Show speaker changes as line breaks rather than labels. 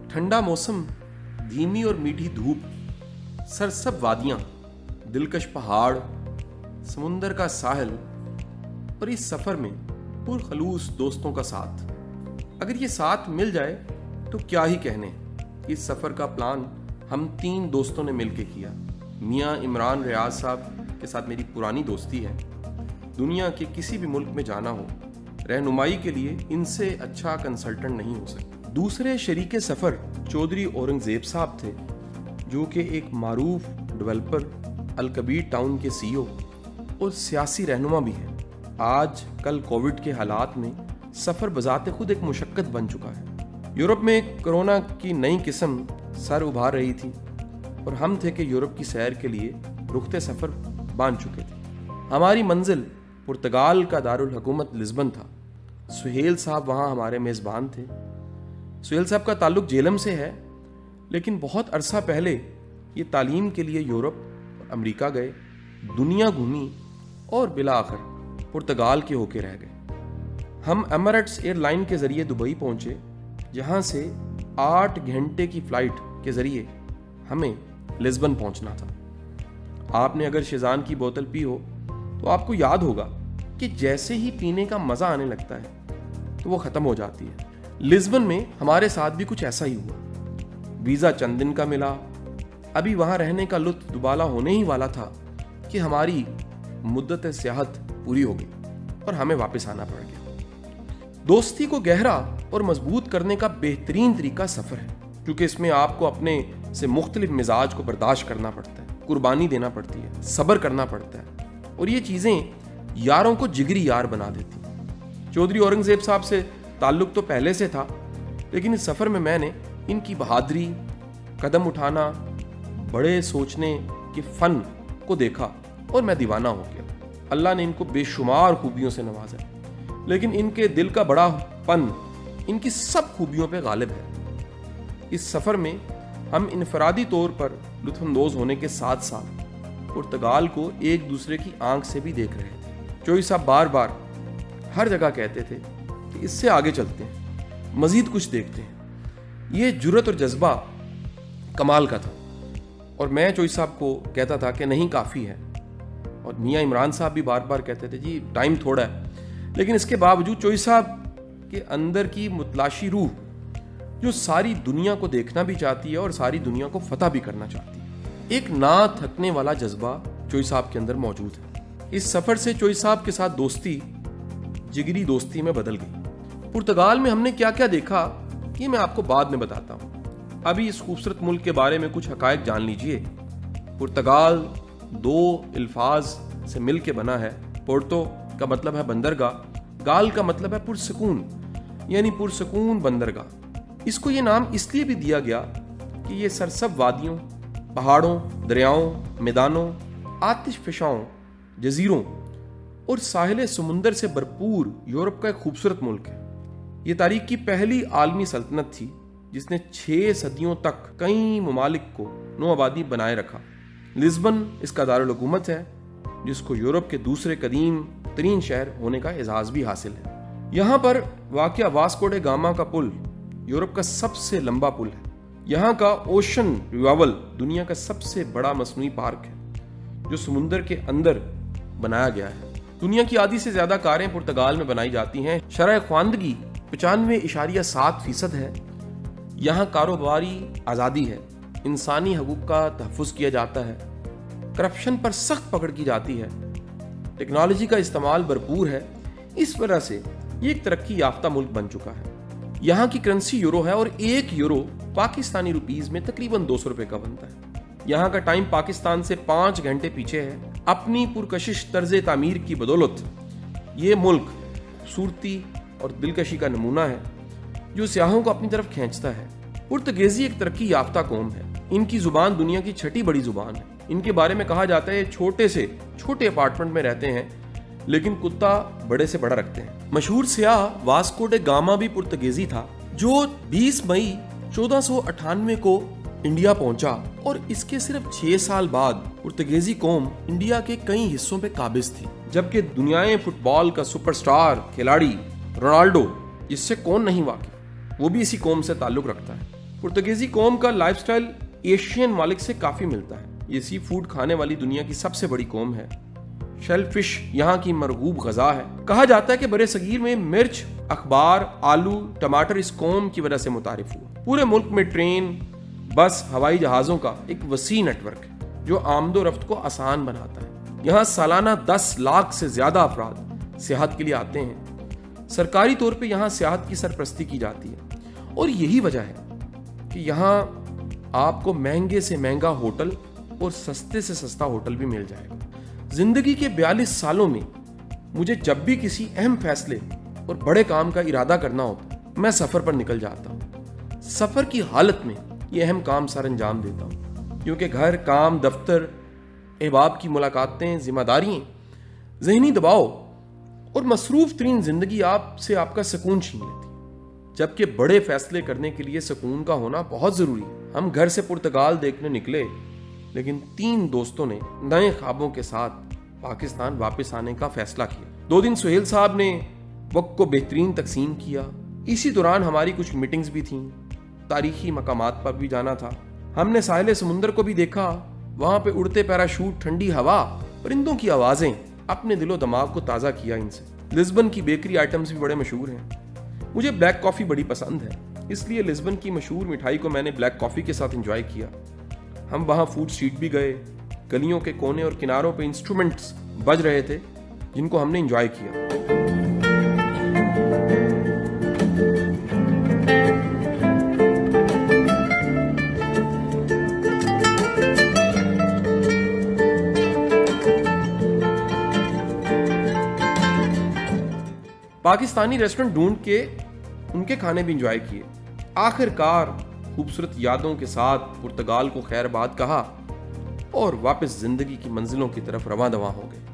ठंडा मौसम, धीमी और मीठी धूप, सरसब्ज वादियां, दिलकश पहाड़, समुंदर का साहिल और इस सफर में पुरखलूस दोस्तों का साथ। अगर ये साथ मिल जाए तो क्या ही कहने। इस सफर का प्लान हम 3 दोस्तों ने मिलकर किया। मियाँ इमरान रियाज साहब के साथ मेरी पुरानी दोस्ती है। दुनिया के किसी भी मुल्क में जाना हो, रहनुमाई के लिए इनसे अच्छा कंसल्टेंट नहीं हो सकता। दूसरे शरीके सफ़र चौधरी औरंगज़ेब साहब थे, जो कि एक मारूफ डेवलपर, अलकबीर टाउन के CEO और सियासी रहनुमा भी हैं। आज कल कोविड के हालात में सफ़र बजाते खुद एक मुशक्क़त बन चुका है। यूरोप में कोरोना की नई किस्म सर उभार रही थी और हम थे कि यूरोप की सैर के लिए रुखते सफ़र बांध चुके थे। हमारी मंजिल पुर्तगाल का दारुल हुकूमत लिस्बन था। सुहेल साहब वहाँ हमारे मेज़बान थे। सुहेल साहब का ताल्लुक जेलम से है, लेकिन बहुत अरसा पहले ये तालीम के लिए यूरोप और अमेरिका गए, दुनिया घूमी और बिला आखिर पुर्तगाल के होके रह गए। हम एमिरेट्स एयरलाइन के ज़रिए दुबई पहुँचे, जहाँ से 8 घंटे की फ़्लाइट के ज़रिए हमें लिस्बन पहुँचना था। आपने अगर शेज़ान की बोतल पी हो तो आपको याद होगा कि जैसे ही पीने का मज़ा आने लगता है तो वो ख़त्म हो जाती है। लिस्बन में हमारे साथ भी कुछ ऐसा ही हुआ। वीज़ा चंद दिन का मिला। अभी वहाँ रहने का लुत्फ़ दुबाला होने ही वाला था कि हमारी मुद्दत सियाहत पूरी हो गई और हमें वापस आना पड़ गया। दोस्ती को गहरा और मजबूत करने का बेहतरीन तरीका सफ़र है, क्योंकि इसमें आपको अपने से मुख्तलिफ मिजाज को बर्दाश्त करना पड़ता है, कुर्बानी देना पड़ती है, सब्र करना पड़ता है, और ये चीज़ें यारों को जिगरी यार बना देती। चौधरी औरंगज़ेब साहब से ताल्लुक़ तो पहले से था, लेकिन इस सफ़र में मैंने इनकी बहादुरी, कदम उठाना, बड़े सोचने के फ़न को देखा और मैं दीवाना हो गया। अल्लाह ने इनको बेशुमार खूबियों से नवाजा, लेकिन इनके दिल का बड़ापन इनकी सब खूबियों पे गालिब है। इस सफ़र में हम इनफरादी तौर पर लुत्फ़अंदोज़ होने के साथ साथ पुर्तगाल को एक दूसरे की आंख से भी देख रहे थे। चोई साहब बार बार हर जगह कहते थे कि इससे आगे चलते हैं, मज़ीद कुछ देखते हैं। ये जुर्रत और जज्बा कमाल का था, और मैं चोई साहब को कहता था कि नहीं, काफ़ी है। और मियाँ इमरान साहब भी बार बार कहते थे जी टाइम थोड़ा है। लेकिन इसके बावजूद चोई साहब के अंदर की मुतलाशी रूह, जो सारी दुनिया को देखना भी चाहती है और सारी दुनिया को फतह भी करना चाहती है, एक ना थकने वाला जज्बा चोई साहब के अंदर मौजूद है। इस सफ़र से चोई साहब के साथ दोस्ती जिगरी दोस्ती में बदल गई। पुर्तगाल में हमने क्या क्या देखा ये मैं आपको बाद में बताता हूँ। अभी इस खूबसूरत मुल्क के बारे में कुछ हकायक जान लीजिए। पुर्तगाल 2 अल्फाज से मिल के बना है। पोर्टो का मतलब है बंदरगाह, गाल का मतलब है पुरसकून, यानी पुरसकून बंदरगाह। इसको ये नाम इसलिए भी दिया गया कि ये सरसब्ज वादियों, पहाड़ों, दरियाओं, मैदानों, आतिश फ़िशाओं, जजीरों और साहिल समुंदर से भरपूर यूरोप का एक खूबसूरत मुल्क है। ये तारीख की पहली आलमी सल्तनत थी जिसने 6 सदियों तक कई ममालिक को नौआबादी बनाए रखा। लिस्बन इसका दारुल हुकूमत है, जिसको यूरोप के दूसरे कदीम तरीन शहर होने का एजाज़ भी हासिल है। यहाँ पर वाक़या वास्को डे गामा का पुल यूरोप का सबसे लंबा पुल है। यहाँ का ओशन रिवावल दुनिया का सबसे बड़ा मसनूई पार्क है, जो समुंदर के अंदर बनाया गया है। दुनिया की आधी से ज्यादा कारें पुर्तगाल में बनाई जाती हैं। शरह ख्वानदगी 95.7% है। यहाँ कारोबारी आज़ादी है, इंसानी हकूक़ का तहफ़्फ़ुज़ किया जाता है, करप्शन पर सख्त पकड़ की जाती है, टेक्नोलॉजी का इस्तेमाल भरपूर है। इस वजह से ये एक तरक्की याफ्ता मुल्क बन चुका है। यहाँ की करेंसी यूरो है और 1 यूरो पाकिस्तानी रुपीज़ में तकरीबन 200 रुपये का बनता है। यहाँ का टाइम पाकिस्तान से 5 घंटे पीछे है। अपनी पुरकशिश तर्ज तामीर की बदौलत ये मुल्क खूबसूरती और दिलकशी का नमूना है, जो सियाहों को अपनी तरफ खींचता है। पुर्तगेज़ी एक तरक्की याफ्ता कौम है। इनकी ज़ुबान दुनिया की 6ठी बड़ी ज़ुबान है। इनके बारे में कहा जाता है छोटे से छोटे अपार्टमेंट में रहते हैं, लेकिन कुत्ता बड़े से बड़ा रखते हैं। मशहूर सियाह वास्को डे गामा भी पुर्तगेज़ी था, जो 20 मई 1498 को इंडिया पहुंचा, और इसके सिर्फ 6 साल बाद पुर्तगेज़ी कौम इंडिया के कई हिस्सों पे काबिज थी। जबकि दुनियाए फुटबॉल का सुपरस्टार खिलाड़ी रोनाल्डो, जिससे कौन नहीं वाकिफ, वो भी इसी कौम से ताल्लुक़ रखता है। पुर्तगाली कौम का लाइफस्टाइल एशियन मालिक से काफी मिलता है। ये सी फूड खाने वाली दुनिया की सबसे बड़ी कौम है। शेल फिश यहाँ की मरगूब गजा है। कहा जाता है कि बड़े सगीर में मिर्च, अखबार, आलू, टमाटर इस कौम की वजह से मुतारिफ हुआ। पूरे मुल्क में ट्रेन, बस, हवाई जहाजों का एक वसी नेटवर्क है जो आमदो रफ्त को आसान बनाता है। यहाँ सालाना 10 लाख से ज्यादा अफराद सियाहत के लिए आते हैं। सरकारी तौर पे यहाँ सियाहत की सरपरस्ती की जाती है और यही वजह है कि यहाँ आपको महंगे से महंगा होटल और सस्ते से सस्ता होटल भी मिल जाएगा। जिंदगी के 42 सालों में मुझे जब भी किसी अहम फैसले और बड़े काम का इरादा करना होता है, मैं सफर पर निकल जाता हूँ। सफर की हालत में ये अहम काम सर अंजाम देता हूँ, क्योंकि घर, काम, दफ्तर, अहबाब की मुलाकातें, जिम्मेदारियां, जहनी दबाव और मसरूफ तरीन जिंदगी आपसे आपका सुकून छीन लेती। जबकि बड़े फैसले करने के लिए सुकून का होना बहुत जरूरी है। हम घर से पुर्तगाल देखने निकले, लेकिन 3 दोस्तों ने नए ख्वाबों के साथ पाकिस्तान वापस आने का फैसला किया। 2 दिन सुहेल साहब ने वक्त को बेहतरीन तकसीम किया। इसी दौरान हमारी कुछ मीटिंग्स भी थीं, तारीखी मकामात पर भी जाना था। हमने साहिल समुंदर को भी देखा। वहां पे उड़ते पैराशूट, ठंडी हवा, परिंदों की आवाजें अपने दिलो दिमाग को ताज़ा किया इनसे। लिस्बन की बेकरी आइटम्स भी बड़े मशहूर हैं। मुझे ब्लैक कॉफ़ी बड़ी पसंद है, इसलिए लिस्बन की मशहूर मिठाई को मैंने ब्लैक कॉफ़ी के साथ एंजॉय किया। हम वहाँ फूड स्ट्रीट भी गए। गलियों के कोने और किनारों पे इंस्ट्रूमेंट्स बज रहे थे जिनको हमने एंजॉय किया। पाकिस्तानी रेस्टोरेंट ढूंढ के उनके खाने भी एंजॉय किए। आखिरकार खूबसूरत यादों के साथ पुर्तगाल को खैरबाद कहा और वापस जिंदगी की मंजिलों की तरफ रवां दवा हो गए।